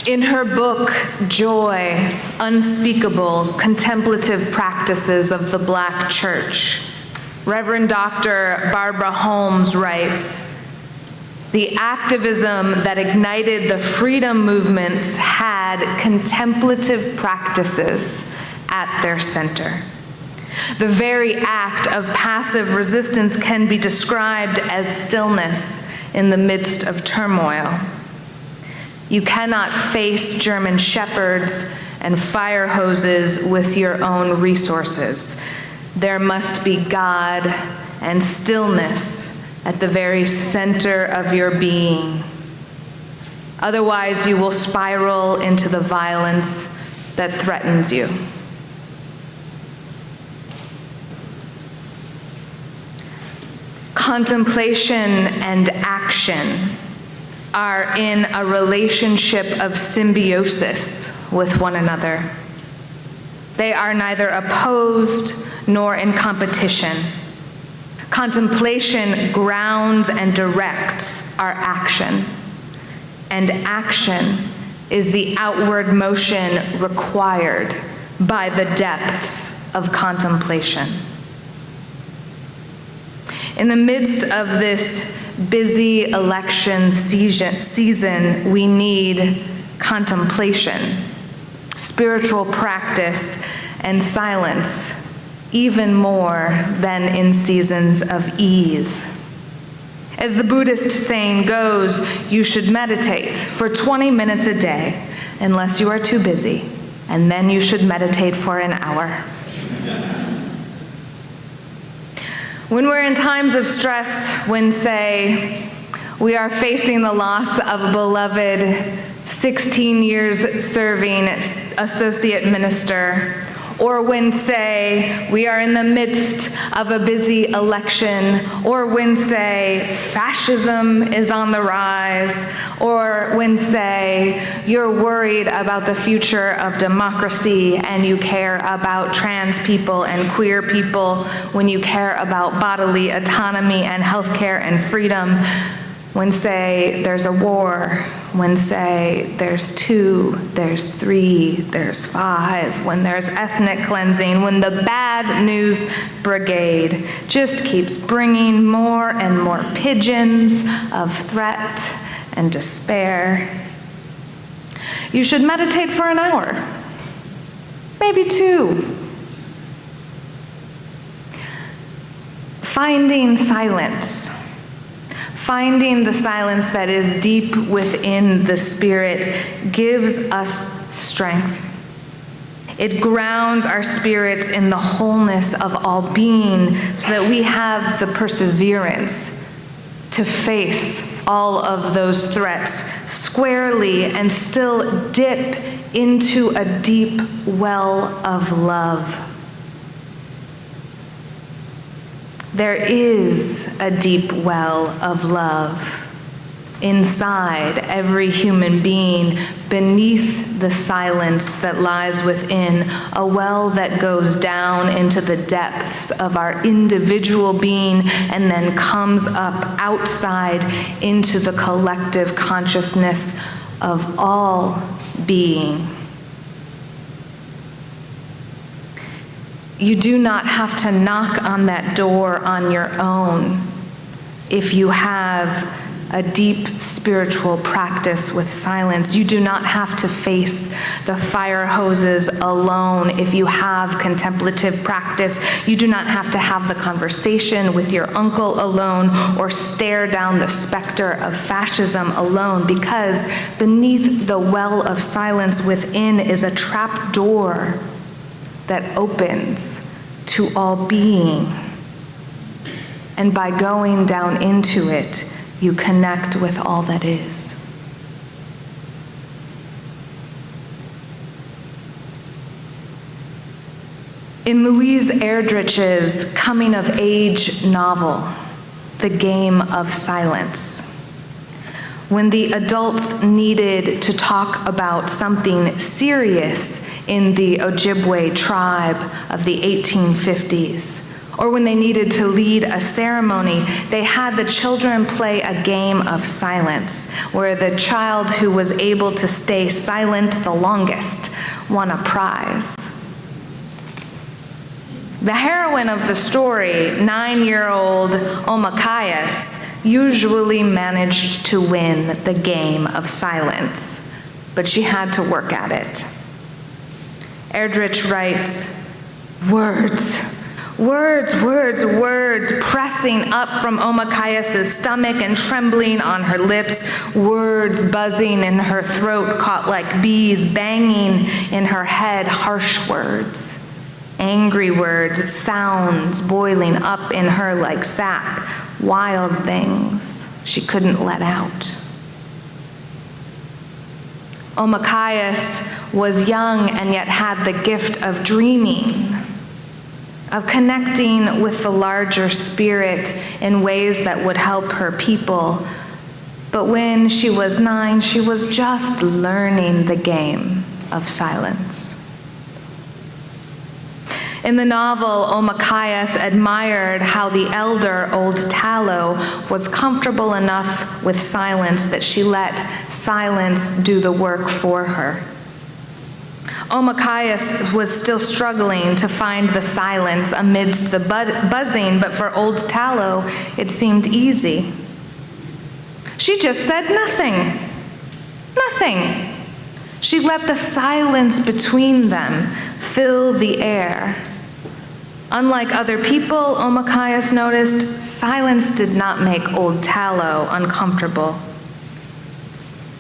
In her book, Joy, Unspeakable Contemplative Practices of the Black Church, Reverend Dr. Barbara Holmes writes, "The activism that ignited the freedom movements had contemplative practices at their center. The very act of passive resistance can be described as stillness in the midst of turmoil. You cannot face German shepherds and fire hoses with your own resources. There must be God and stillness at the very center of your being. Otherwise, you will spiral into the violence that threatens you." Contemplation and action are in a relationship of symbiosis with one another. They are neither opposed nor in competition. Contemplation grounds and directs our action, and action is the outward motion required by the depths of contemplation. In the midst of this busy election season, we need contemplation, spiritual practice, and silence, even more than in seasons of ease. As the Buddhist saying goes, you should meditate for 20 minutes a day, unless you are too busy, and then you should meditate for an hour. When we're in times of stress, when, say, we are facing the loss of a beloved 16 years serving associate minister, or when, say, we are in the midst of a busy election, or when, say, fascism is on the rise, or when, say, you're worried about the future of democracy and you care about trans people and queer people, when you care about bodily autonomy and healthcare and freedom, when, say, there's a war, when, say, there's 2, there's 3, there's 5, when there's ethnic cleansing, when the bad news brigade just keeps bringing more and more pigeons of threat and despair, you should meditate for an hour, maybe 2. Finding silence. Finding the silence that is deep within the spirit gives us strength. It grounds our spirits in the wholeness of all being so that we have the perseverance to face all of those threats squarely and still dip into a deep well of love. There is a deep well of love inside every human being, beneath the silence that lies within, a well that goes down into the depths of our individual being and then comes up outside into the collective consciousness of all being. You do not have to knock on that door on your own if you have a deep spiritual practice with silence. You do not have to face the fire hoses alone if you have contemplative practice. You do not have to have the conversation with your uncle alone or stare down the specter of fascism alone, because beneath the well of silence within is a trap door that opens to all being. And by going down into it, you connect with all that is. In Louise Erdrich's coming-of-age novel, The Game of Silence, when the adults needed to talk about something serious in the Ojibwe tribe of the 1850s, or when they needed to lead a ceremony, they had the children play a game of silence, where the child who was able to stay silent the longest won a prize. The heroine of the story, 9-year-old Omakayas, usually managed to win the game of silence, but she had to work at it. Erdrich writes, words, words, words, words, pressing up from Omakayas' stomach and trembling on her lips, words buzzing in her throat caught like bees, banging in her head, harsh words, angry words, sounds boiling up in her like sap, wild things she couldn't let out. Omakayas was young and yet had the gift of dreaming, of connecting with the larger spirit in ways that would help her people. But when she was 9, she was just learning the game of silence. In the novel, Omakayas admired how the elder, Old Tallow, was comfortable enough with silence that she let silence do the work for her. Omakayas was still struggling to find the silence amidst the buzzing, but for Old Tallow, it seemed easy. She just said nothing. Nothing. She let the silence between them fill the air. Unlike other people, Omakayas noticed, silence did not make Old Tallow uncomfortable.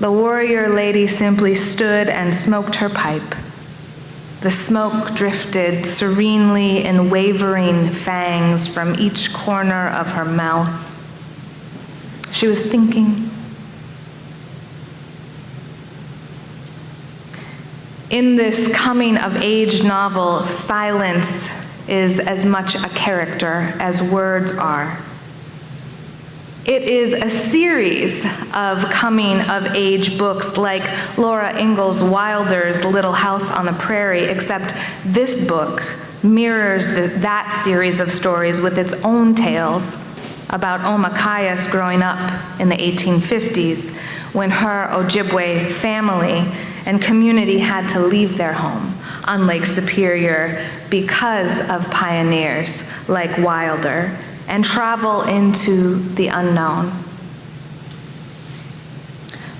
The warrior lady simply stood and smoked her pipe. The smoke drifted serenely in wavering fangs from each corner of her mouth. She was thinking. In this coming-of-age novel, silence is as much a character as words are. It is a series of coming-of-age books like Laura Ingalls Wilder's Little House on the Prairie, except this book mirrors that series of stories with its own tales about Omakayas growing up in the 1850s when her Ojibwe family and community had to leave their home on Lake Superior because of pioneers like Wilder and travel into the unknown.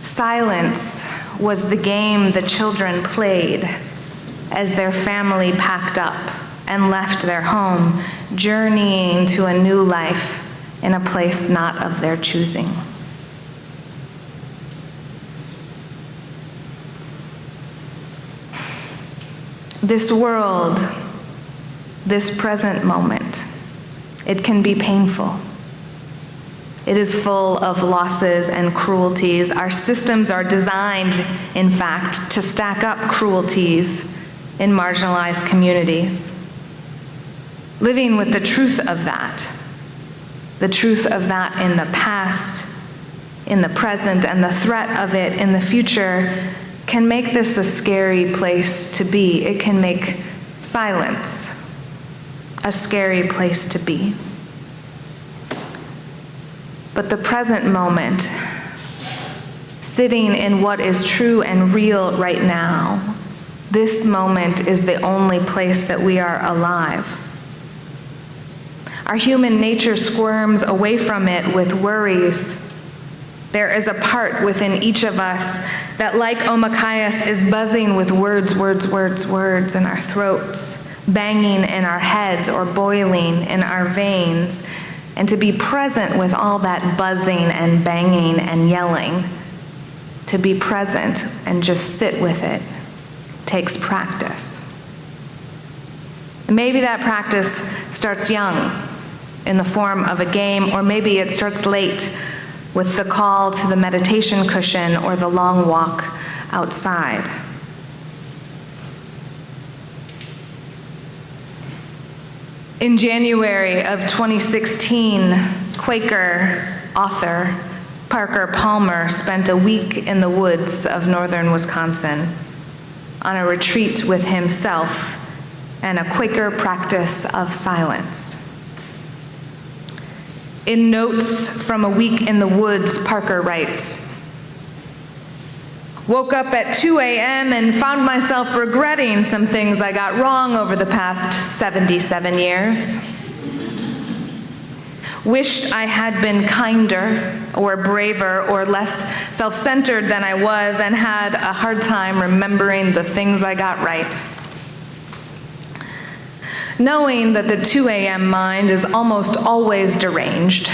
Silence was the game the children played as their family packed up and left their home, journeying to a new life in a place not of their choosing. This world, this present moment, it can be painful. It is full of losses and cruelties. Our systems are designed, in fact, to stack up cruelties in marginalized communities. Living with the truth of that in the past, in the present, and the threat of it in the future can make this a scary place to be. It can make silence a scary place to be. But the present moment, sitting in what is true and real right now, this moment is the only place that we are alive. Our human nature squirms away from it with worries. There is a part within each of us that, like Omakayas, is buzzing with words, words, words, words in our throats, banging in our heads or boiling in our veins. And to be present with all that buzzing and banging and yelling, to be present and just sit with it, takes practice. And maybe that practice starts young in the form of a game, or maybe it starts late with the call to the meditation cushion or the long walk outside. In January of 2016, Quaker author Parker Palmer spent a week in the woods of northern Wisconsin on a retreat with himself and a Quaker practice of silence. In Notes from a Week in the Woods, Parker writes, "Woke up at 2 a.m. and found myself regretting some things I got wrong over the past 77 years. Wished I had been kinder or braver or less self-centered than I was, and had a hard time remembering the things I got right. Knowing that the 2 a.m. mind is almost always deranged,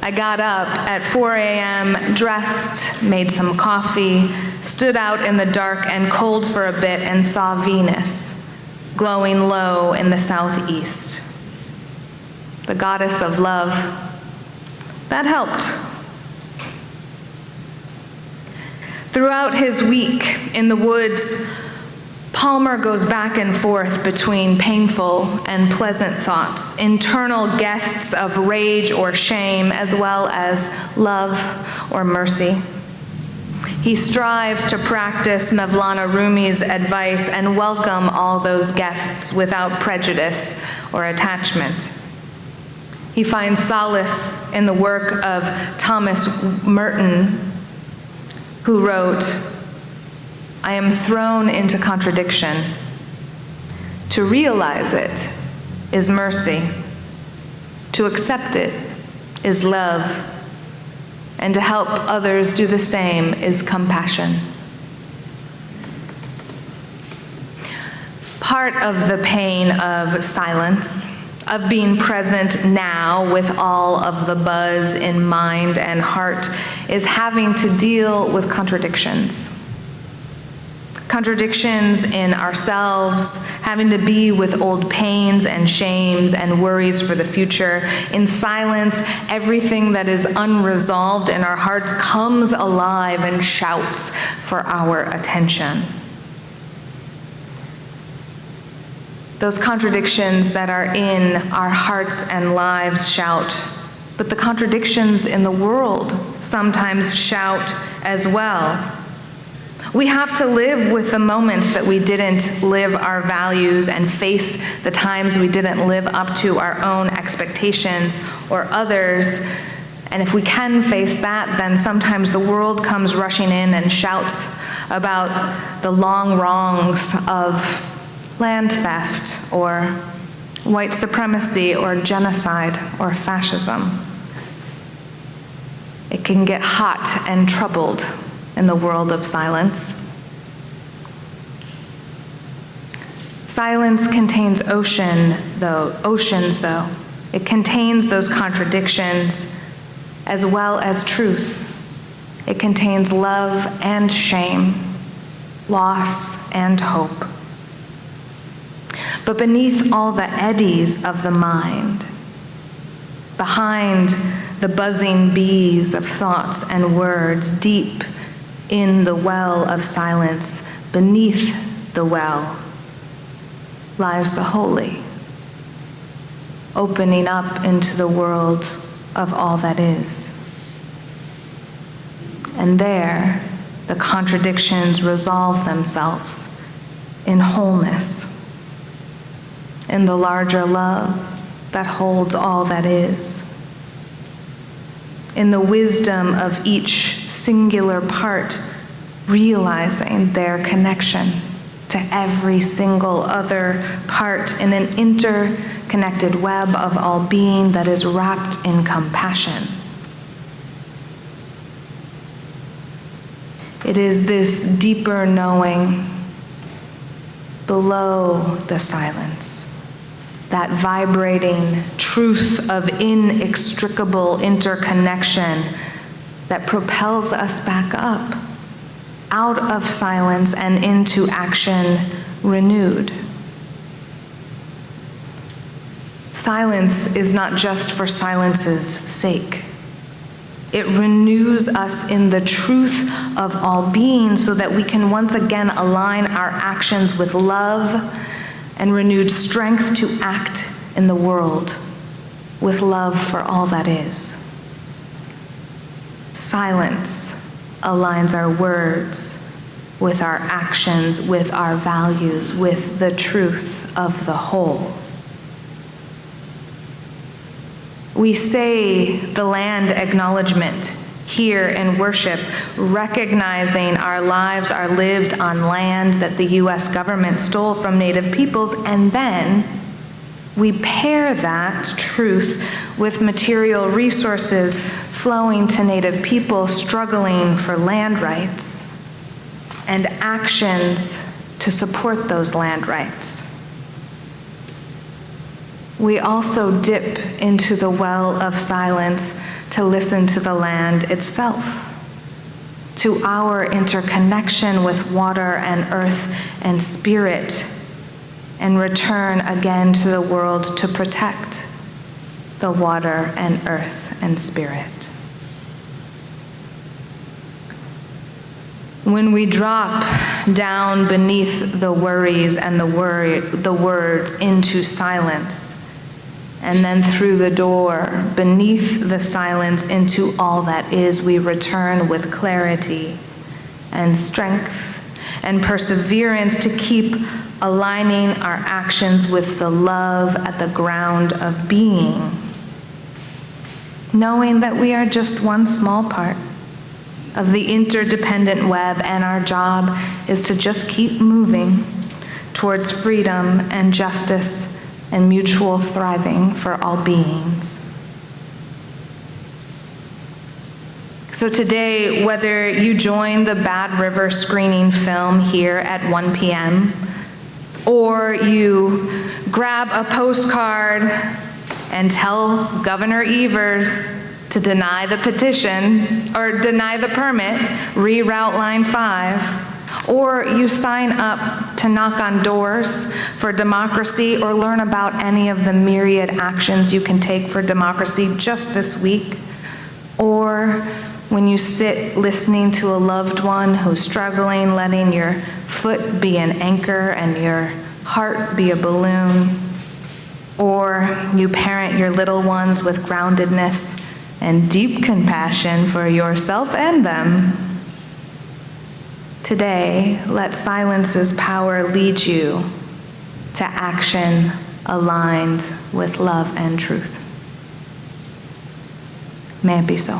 I got up at 4 a.m., dressed, made some coffee, stood out in the dark and cold for a bit, and saw Venus glowing low in the southeast. The goddess of love. That helped." Throughout his week in the woods, Palmer goes back and forth between painful and pleasant thoughts, internal guests of rage or shame, as well as love or mercy. He strives to practice Mevlana Rumi's advice and welcome all those guests without prejudice or attachment. He finds solace in the work of Thomas Merton, who wrote, "I am thrown into contradiction. To realize it is mercy. To accept it is love. And to help others do the same is compassion." Part of the pain of silence, of being present now with all of the buzz in mind and heart, is having to deal with contradictions. Contradictions in ourselves, having to be with old pains and shames and worries for the future. In silence, everything that is unresolved in our hearts comes alive and shouts for our attention. Those contradictions that are in our hearts and lives shout, but the contradictions in the world sometimes shout as well. We have to live with the moments that we didn't live our values and face the times we didn't live up to our own expectations or others. And if we can face that, then sometimes the world comes rushing in and shouts about the long wrongs of land theft or white supremacy or genocide or fascism. It can get hot and troubled in the world of silence. Silence contains oceans though. It contains those contradictions as well as truth. It contains love and shame, loss and hope. But beneath all the eddies of the mind, behind the buzzing bees of thoughts and words, deep in the well of silence, beneath the well, lies the holy, opening up into the world of all that is. And there, the contradictions resolve themselves in wholeness, in the larger love that holds all that is, in the wisdom of each singular part realizing their connection to every single other part in an interconnected web of all being that is wrapped in compassion. It is this deeper knowing below the silence, that vibrating truth of inextricable interconnection that propels us back up, out of silence and into action renewed. Silence is not just for silence's sake. It renews us in the truth of all being so that we can once again align our actions with love and renewed strength to act in the world with love for all that is. Silence aligns our words with our actions, with our values, with the truth of the whole. We say the land acknowledgement here in worship, recognizing our lives are lived on land that the U.S. government stole from Native peoples, and then we pair that truth with material resources flowing to Native people struggling for land rights and actions to support those land rights. We also dip into the well of silence to listen to the land itself, to our interconnection with water and earth and spirit, and return again to the world to protect the water and earth and spirit. When we drop down beneath the worries and the words into silence, and then through the door, beneath the silence into all that is, we return with clarity and strength and perseverance to keep aligning our actions with the love at the ground of being, knowing that we are just one small part of the interdependent web, and our job is to just keep moving towards freedom and justice and mutual thriving for all beings. So today, whether you join the Bad River screening film here at 1 p.m., or you grab a postcard and tell Governor Evers to deny the petition or deny the permit, reroute Line 5, or you sign up to knock on doors for democracy or learn about any of the myriad actions you can take for democracy just this week, or when you sit listening to a loved one who's struggling, letting your foot be an anchor and your heart be a balloon, or you parent your little ones with groundedness and deep compassion for yourself and them. Today, let silence's power lead you to action aligned with love and truth. May it be so.